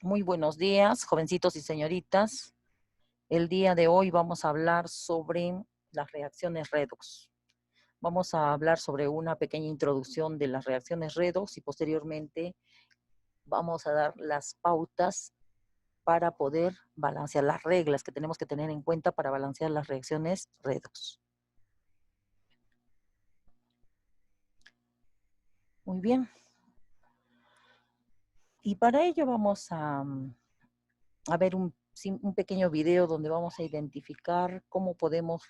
Muy buenos días, jovencitos y señoritas. El día de hoy vamos a hablar sobre las reacciones redox. Vamos a hablar sobre una pequeña introducción de las reacciones redox y posteriormente vamos a dar las pautas para poder balancear las reglas que tenemos que tener en cuenta para balancear las reacciones redox. Muy bien. Y para ello vamos a ver un pequeño video donde vamos a identificar cómo podemos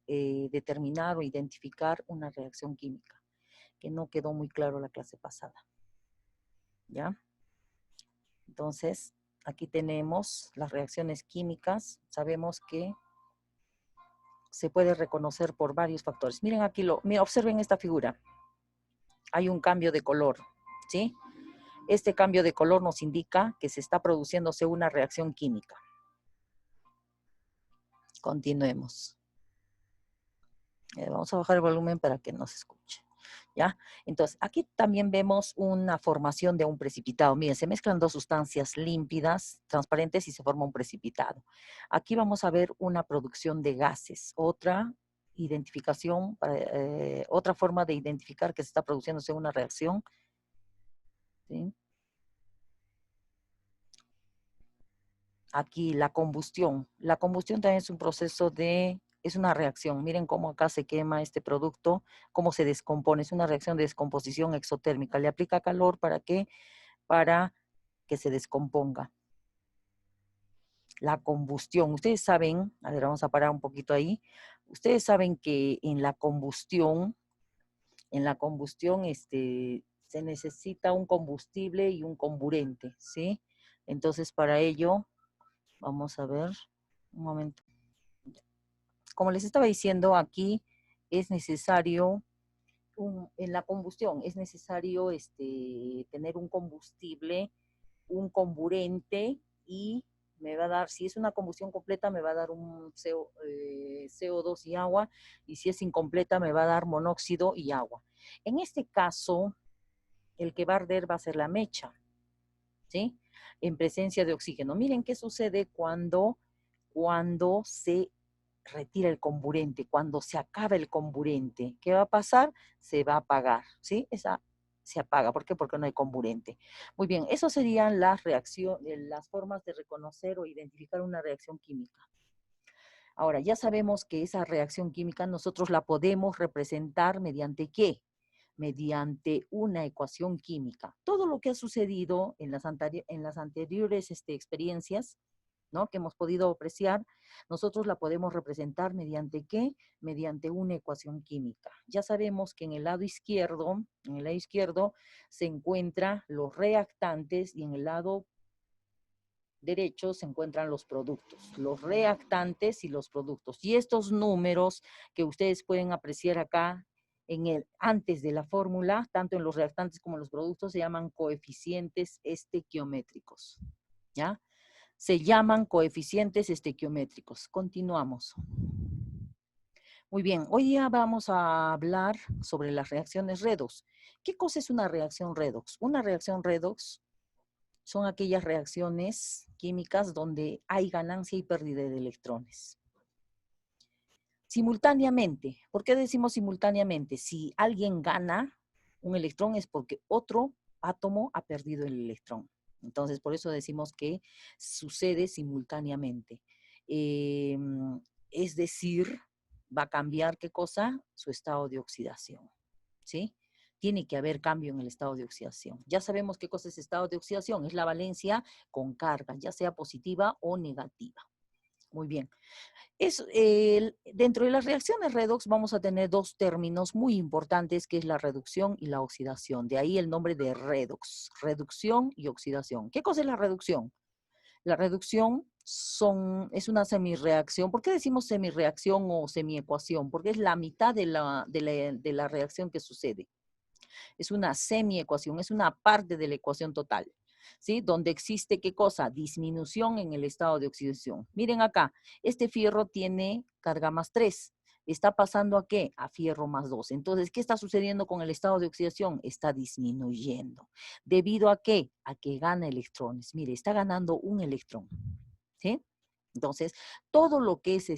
determinar o identificar una reacción química, que no quedó muy claro la clase pasada. ¿Ya? Entonces, aquí tenemos las reacciones químicas. Sabemos que se puede reconocer por varios factores. Miren aquí, observen esta figura. Hay un cambio de color, ¿sí? Este cambio de color nos indica que se está produciéndose una reacción química. Continuemos. Vamos a bajar el volumen para que no se escuche. ¿Ya? Entonces, aquí también vemos una formación de un precipitado. Miren, se mezclan dos sustancias límpidas, transparentes, y se forma un precipitado. Aquí vamos a ver una producción de gases, otra identificación, otra forma de identificar que se está produciéndose una reacción. ¿Sí? Aquí la combustión. La combustión también es un proceso es una reacción. Miren cómo acá se quema este producto, cómo se descompone. Es una reacción de descomposición exotérmica. Le aplica calor ¿para qué? Para que se descomponga. La combustión. Ustedes saben, a ver, vamos a parar un poquito ahí. Ustedes saben que en la combustión se necesita un combustible y un comburente, ¿sí? Entonces, para ello, vamos a ver, un momento. Como les estaba diciendo, aquí es necesario, en la combustión, es necesario tener un combustible, un comburente y me va a dar, si es una combustión completa, me va a dar un CO2 y agua, y si es incompleta, me va a dar monóxido y agua. En este caso, el que va a arder va a ser la mecha, ¿sí? En presencia de oxígeno. Miren qué sucede cuando se retira el comburente, cuando se acaba el comburente. ¿Qué va a pasar? Se va a apagar, ¿sí? Esa se apaga. ¿Por qué? Porque no hay comburente. Muy bien, eso serían las formas de reconocer o identificar una reacción química. Ahora, ya sabemos que esa reacción química nosotros la podemos representar mediante ¿qué? Mediante una ecuación química. Todo lo que ha sucedido en las anteriores experiencias, ¿no? Que hemos podido apreciar, nosotros la podemos representar mediante ¿qué? Mediante una ecuación química. Ya sabemos que en el lado izquierdo se encuentran los reactantes y en el lado derecho se encuentran los productos, los reactantes y los productos. Y estos números que ustedes pueden apreciar acá antes de la fórmula, tanto en los reactantes como en los productos, se llaman coeficientes estequiométricos, ¿ya? Se llaman coeficientes estequiométricos. Continuamos. Muy bien, hoy día vamos a hablar sobre las reacciones redox. ¿Qué cosa es una reacción redox? Una reacción redox son aquellas reacciones químicas donde hay ganancia y pérdida de electrones. Simultáneamente, ¿por qué decimos simultáneamente? Si alguien gana un electrón es porque otro átomo ha perdido el electrón. Entonces, por eso decimos que sucede simultáneamente. Es decir, va a cambiar ¿qué cosa? Su estado de oxidación, ¿sí? Tiene que haber cambio en el estado de oxidación. Ya sabemos qué cosa es estado de oxidación, es la valencia con carga, ya sea positiva o negativa. Muy bien. Dentro de las reacciones redox vamos a tener dos términos muy importantes, que es la reducción y la oxidación. De ahí el nombre de redox, reducción y oxidación. ¿Qué cosa es la reducción? La reducción es una semireacción. ¿Por qué decimos semireacción o semiecuación? Porque es la mitad de la reacción que sucede. Es una semiecuación, es una parte de la ecuación total, ¿sí? Donde existe, ¿qué cosa? Disminución en el estado de oxidación. Miren acá, este fierro tiene carga más 3. está pasando ¿a qué? A fierro más 2. Entonces, ¿qué está sucediendo con el estado de oxidación? Está disminuyendo. ¿Debido a qué? A que gana electrones. Mire, está ganando un electrón. ¿Sí? Entonces, todo lo que es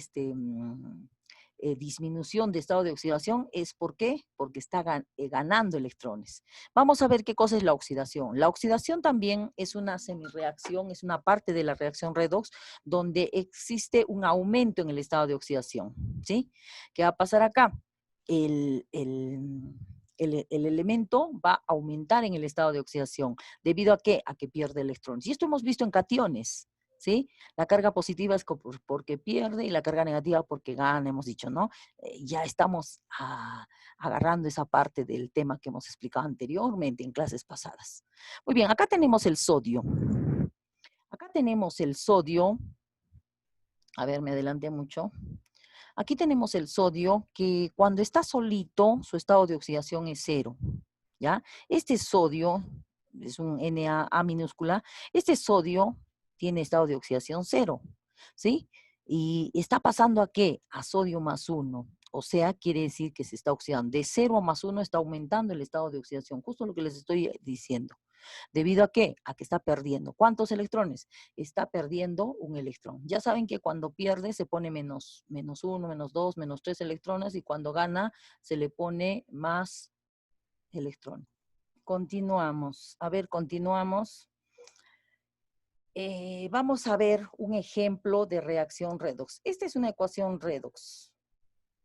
disminución de estado de oxidación es ¿por qué? Porque está ganando electrones. Vamos a ver qué cosa es la oxidación. La oxidación también es una semireacción, es una parte de la reacción redox donde existe un aumento en el estado de oxidación. ¿Sí? ¿Qué va a pasar acá? El elemento va a aumentar en el estado de oxidación. ¿Debido a qué? A que pierde electrones. Y esto hemos visto en cationes. ¿Sí? La carga positiva es porque pierde y la carga negativa porque gana, hemos dicho, ¿no? Ya estamos agarrando esa parte del tema que hemos explicado anteriormente en clases pasadas. Muy bien, acá tenemos el sodio. Acá tenemos el sodio. A ver, me adelanté mucho. Aquí tenemos el sodio que cuando está solito, su estado de oxidación es 0. ¿Ya? Este sodio es un Na minúscula. Este sodio tiene estado de oxidación 0. ¿Sí? Y está pasando ¿a qué? A sodio más 1. O sea, quiere decir que se está oxidando. De 0 a más 1 está aumentando el estado de oxidación. Justo lo que les estoy diciendo. ¿Debido a qué? A que está perdiendo. ¿Cuántos electrones? Está perdiendo un electrón. Ya saben que cuando pierde se pone menos 1, menos 2, menos 3 electrones y cuando gana se le pone más electrón. Continuamos. A ver, continuamos. Vamos a ver un ejemplo de reacción redox. Esta es una ecuación redox.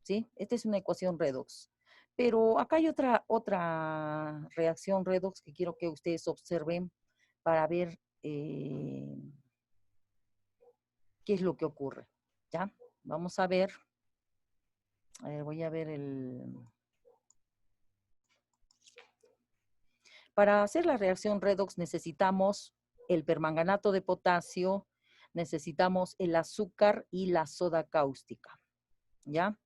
¿Sí? Esta es una ecuación redox. Pero acá hay otra reacción redox que quiero que ustedes observen para ver qué es lo que ocurre. ¿Ya? Vamos a ver. A ver, voy a ver Para hacer la reacción redox necesitamos el permanganato de potasio, necesitamos el azúcar y la soda cáustica. ¿Ya?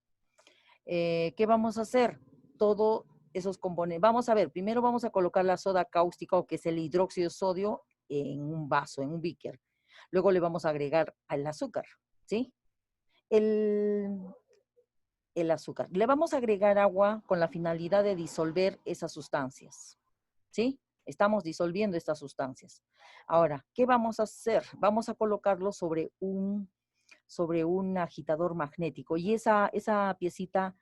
¿Qué vamos a hacer? Todos esos componentes. Vamos a ver, primero vamos a colocar la soda cáustica, o que es el hidróxido de sodio, en un vaso, en un beaker. Luego le vamos a agregar el azúcar, ¿sí? El azúcar. Le vamos a agregar agua con la finalidad de disolver esas sustancias, ¿sí? Estamos disolviendo estas sustancias. Ahora, ¿qué vamos a hacer? Vamos a colocarlo sobre un agitador magnético. Y esa piecita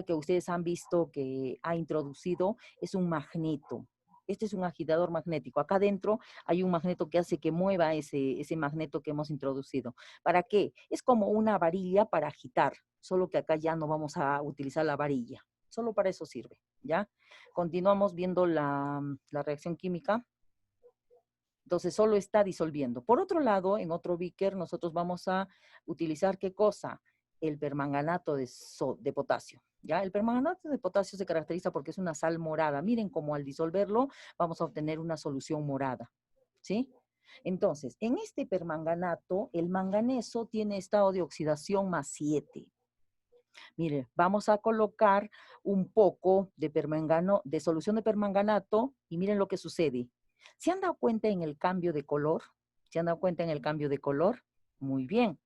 que ustedes han visto que ha introducido es un magneto. Este es un agitador magnético. Acá adentro hay un magneto que hace que mueva ese magneto que hemos introducido. ¿Para qué? Es como una varilla para agitar, solo que acá ya no vamos a utilizar la varilla. Solo para eso sirve, ¿ya? Continuamos viendo la reacción química. Entonces solo está disolviendo. Por otro lado, en otro beaker nosotros vamos a utilizar ¿qué cosa? El permanganato de potasio. ¿Ya? El permanganato de potasio se caracteriza porque es una sal morada. Miren cómo al disolverlo vamos a obtener una solución morada. ¿Sí? Entonces, en este permanganato, el manganeso tiene estado de oxidación más 7. Mire, vamos a colocar un poco de solución de permanganato y miren lo que sucede. ¿Se han dado cuenta en el cambio de color? ¿Se han dado cuenta en el cambio de color? Muy bien.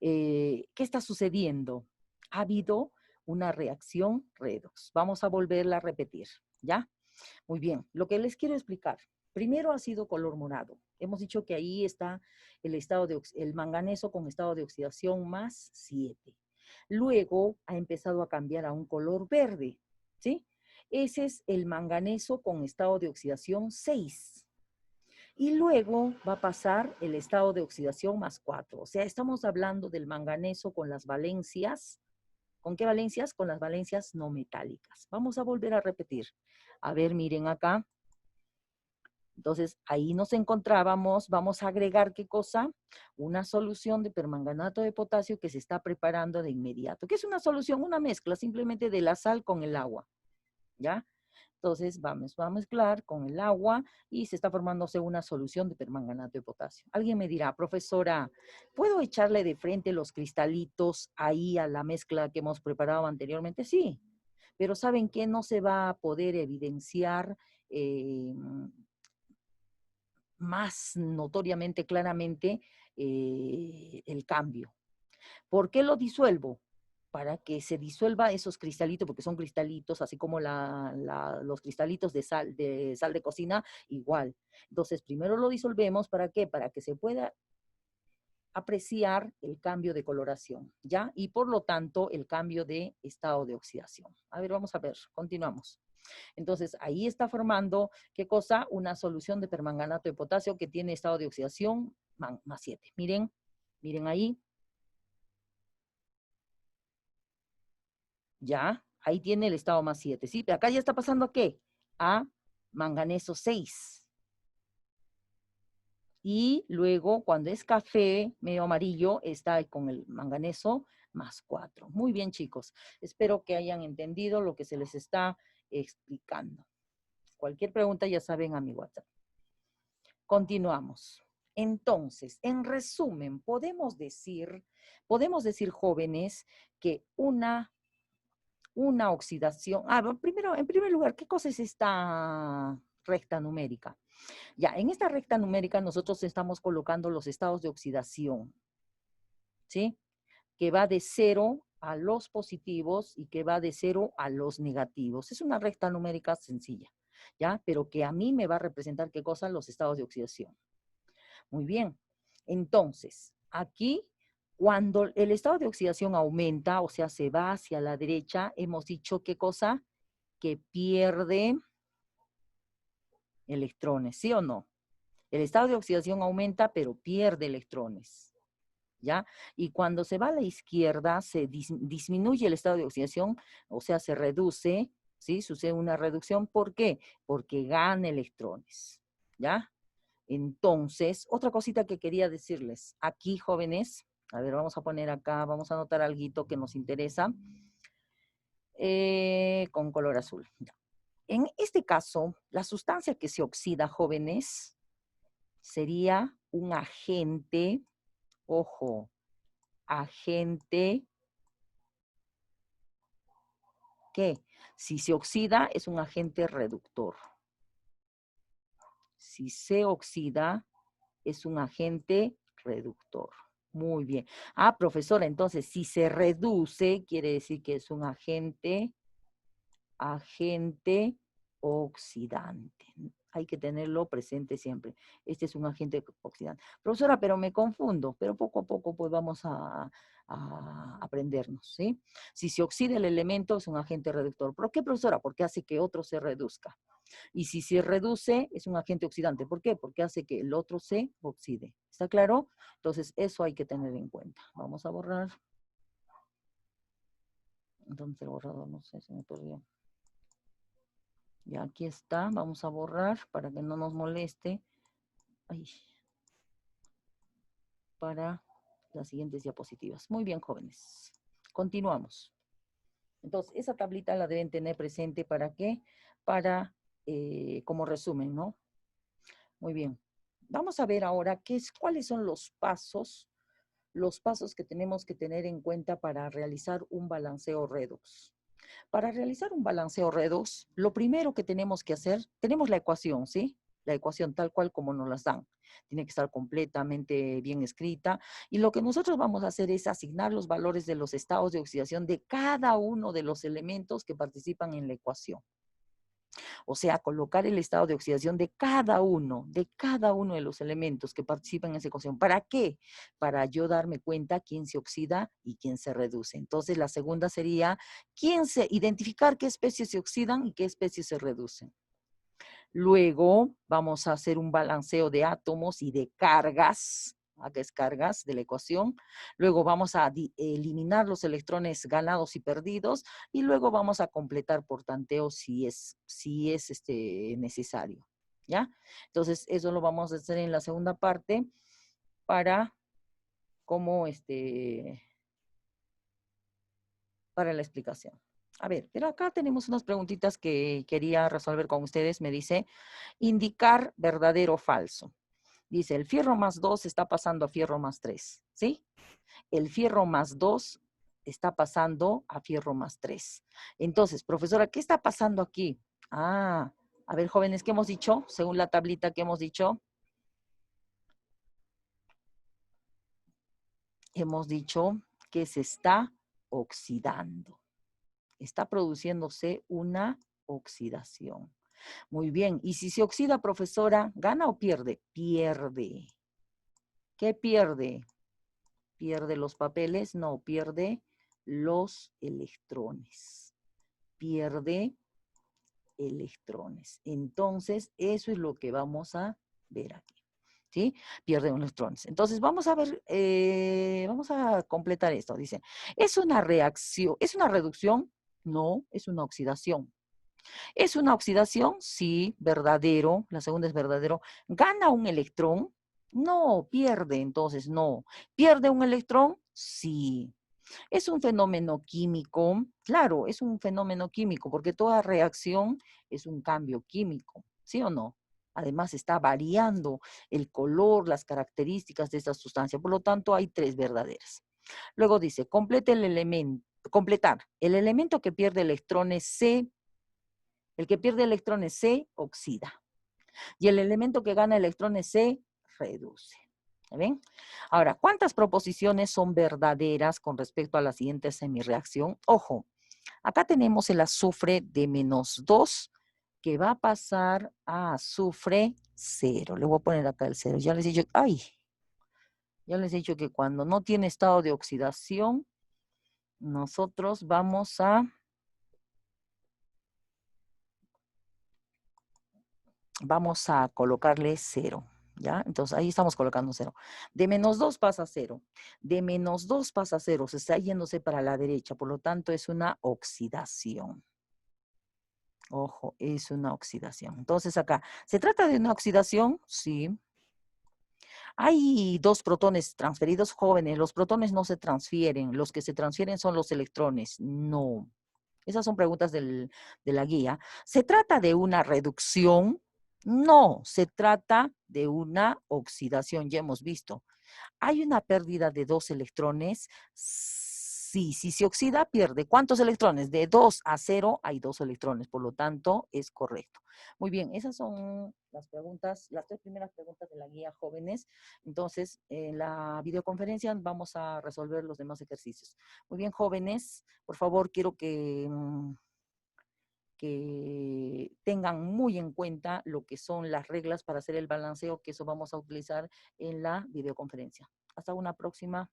¿Qué está sucediendo? Ha habido una reacción redox. Vamos a volverla a repetir, ¿ya? Muy bien. Lo que les quiero explicar. Primero ha sido color morado. Hemos dicho que ahí está el manganeso con estado de oxidación más 7. Luego ha empezado a cambiar a un color verde, ¿sí? Ese es el manganeso con estado de oxidación 6. Y luego va a pasar el estado de oxidación más 4. O sea, estamos hablando del manganeso con las valencias. ¿Con qué valencias? Con las valencias no metálicas. Vamos a volver a repetir. A ver, miren acá. Entonces, ahí nos encontrábamos, vamos a agregar, ¿qué cosa? Una solución de permanganato de potasio que se está preparando de inmediato. ¿Qué es una solución? Una mezcla simplemente de la sal con el agua, ¿ya? Entonces, vamos a mezclar con el agua y se está formándose una solución de permanganato de potasio. Alguien me dirá, profesora, ¿puedo echarle de frente los cristalitos ahí a la mezcla que hemos preparado anteriormente? Sí, pero ¿saben qué? No se va a poder evidenciar más notoriamente, claramente, el cambio. ¿Por qué lo disuelvo? para que se disuelva esos cristalitos, porque son cristalitos, así como los cristalitos de sal de cocina, igual. Entonces, primero lo disolvemos, ¿para qué? Para que se pueda apreciar el cambio de coloración, ¿ya? Y por lo tanto, el cambio de estado de oxidación. A ver, vamos a ver, continuamos. Entonces, ahí está formando, ¿qué cosa? Una solución de permanganato de potasio que tiene estado de oxidación más 7. Miren, miren ahí. Ya, ahí tiene el estado más 7. ¿Sí? Pero acá ya está pasando ¿a qué? A manganeso 6. Y luego, cuando es café medio amarillo, está con el manganeso más 4. Muy bien, chicos. Espero que hayan entendido lo que se les está explicando. Cualquier pregunta ya saben a mi WhatsApp. Continuamos. Entonces, en resumen, podemos decir, jóvenes, que una oxidación. Primero, en primer lugar, ¿qué cosa es esta recta numérica? Ya, en esta recta numérica nosotros estamos colocando los estados de oxidación, ¿sí? Que va de 0 a los positivos y que va de 0 a los negativos. Es una recta numérica sencilla, ¿ya? Pero que a mí me va a representar qué cosa, los estados de oxidación. Muy bien. Entonces, aquí, cuando el estado de oxidación aumenta, o sea, se va hacia la derecha, hemos dicho qué cosa, que pierde electrones, ¿sí o no? El estado de oxidación aumenta, pero pierde electrones, ¿ya? Y cuando se va a la izquierda, se disminuye el estado de oxidación, o sea, se reduce, ¿sí? Sucede una reducción, ¿por qué? Porque gana electrones, ¿ya? Entonces, otra cosita que quería decirles, aquí, jóvenes, a ver, vamos a poner acá, vamos a anotar algo que nos interesa, con color azul. Ya. En este caso, la sustancia que se oxida, jóvenes, sería un agente, ojo, agente que si se oxida es un agente reductor. Si se oxida es un agente reductor. Muy bien. Profesora, entonces si se reduce quiere decir que es un agente oxidante. Hay que tenerlo presente siempre. Este es un agente oxidante. Profesora, pero me confundo, pero poco a poco pues vamos a aprendernos, ¿sí? Si se oxida el elemento es un agente reductor. ¿Por qué, profesora? Porque hace que otro se reduzca. Y si se reduce es un agente oxidante. ¿Por qué? Porque hace que el otro se oxide. ¿Está claro? Entonces eso hay que tener en cuenta. Vamos a borrar. ¿Dónde está el borrador? No sé, se me perdió. Ya aquí está, vamos a borrar para que no nos moleste. Ay, para las siguientes diapositivas. Muy bien, jóvenes. Continuamos. Entonces, esa tablita la deben tener presente, ¿para qué? Para, como resumen, ¿no? Muy bien. Vamos a ver ahora cuáles son los pasos que tenemos que tener en cuenta para realizar un balanceo redox. Para realizar un balanceo redox, lo primero que tenemos que hacer, tenemos la ecuación, ¿sí? La ecuación tal cual como nos las dan. Tiene que estar completamente bien escrita. Y lo que nosotros vamos a hacer es asignar los valores de los estados de oxidación de cada uno de los elementos que participan en la ecuación. O sea, colocar el estado de oxidación de cada uno de los elementos que participan en esa ecuación. ¿Para qué? Para yo darme cuenta quién se oxida y quién se reduce. Entonces, la segunda sería identificar qué especies se oxidan y qué especies se reducen. Luego, vamos a hacer un balanceo de átomos y de cargas, cargas de la ecuación. Luego vamos a eliminar los electrones ganados y perdidos y luego vamos a completar por tanteo si es necesario. ¿Ya? Entonces, eso lo vamos a hacer en la segunda parte para para la explicación. A ver, pero acá tenemos unas preguntitas que quería resolver con ustedes. Me dice, indicar verdadero o falso. Dice, el fierro más 2 está pasando a fierro más 3, ¿sí? El fierro más 2 está pasando a fierro más 3. Entonces, profesora, ¿qué está pasando aquí? A ver, jóvenes, ¿qué hemos dicho? Según la tablita que hemos dicho. Hemos dicho que se está oxidando. Está produciéndose una oxidación. Muy bien. ¿Y si se oxida, profesora, gana o pierde? Pierde. ¿Qué pierde? ¿Pierde los papeles? No, pierde los electrones. Pierde electrones. Entonces, eso es lo que vamos a ver aquí. ¿Sí? Pierde electrones. Entonces, vamos a ver, vamos a completar esto. Dice, ¿es una reacción, es una reducción? No, es una oxidación. ¿Es una oxidación? Sí, verdadero. La segunda es verdadero. ¿Gana un electrón? No, pierde, entonces no. ¿Pierde un electrón? Sí. ¿Es un fenómeno químico? Claro, es un fenómeno químico, porque toda reacción es un cambio químico, ¿sí o no? Además está variando el color, las características de esta sustancia. Por lo tanto, hay tres verdaderas. Luego dice, complete el elemento, completar. El elemento que pierde electrones el que pierde electrones se oxida. Y el elemento que gana electrones se reduce. ¿Está bien? Ahora, ¿cuántas proposiciones son verdaderas con respecto a la siguiente semireacción? Ojo, acá tenemos el azufre de -2 que va a pasar a azufre 0. Le voy a poner acá el 0. Ya les he dicho, ya les he dicho que cuando no tiene estado de oxidación, nosotros vamos a colocarle 0. ¿Ya? Entonces ahí estamos colocando 0. De -2 pasa a 0. De -2 pasa a 0. Se está yéndose para la derecha. Por lo tanto, es una oxidación. Ojo, es una oxidación. Entonces acá, ¿se trata de una oxidación? Sí. Hay 2 protones transferidos jóvenes. Los protones no se transfieren. Los que se transfieren son los electrones. No. Esas son preguntas de la guía. ¿Se trata de una reducción? No, se trata de una oxidación, ya hemos visto. ¿Hay una pérdida de 2 electrones? Sí, si se oxida, pierde. ¿Cuántos electrones? De 2 a 0 hay 2 electrones, por lo tanto, es correcto. Muy bien, esas son las preguntas, las 3 primeras preguntas de la guía jóvenes. Entonces, en la videoconferencia vamos a resolver los demás ejercicios. Muy bien, jóvenes, por favor, quiero que tengan muy en cuenta lo que son las reglas para hacer el balanceo, que eso vamos a utilizar en la videoconferencia. Hasta una próxima.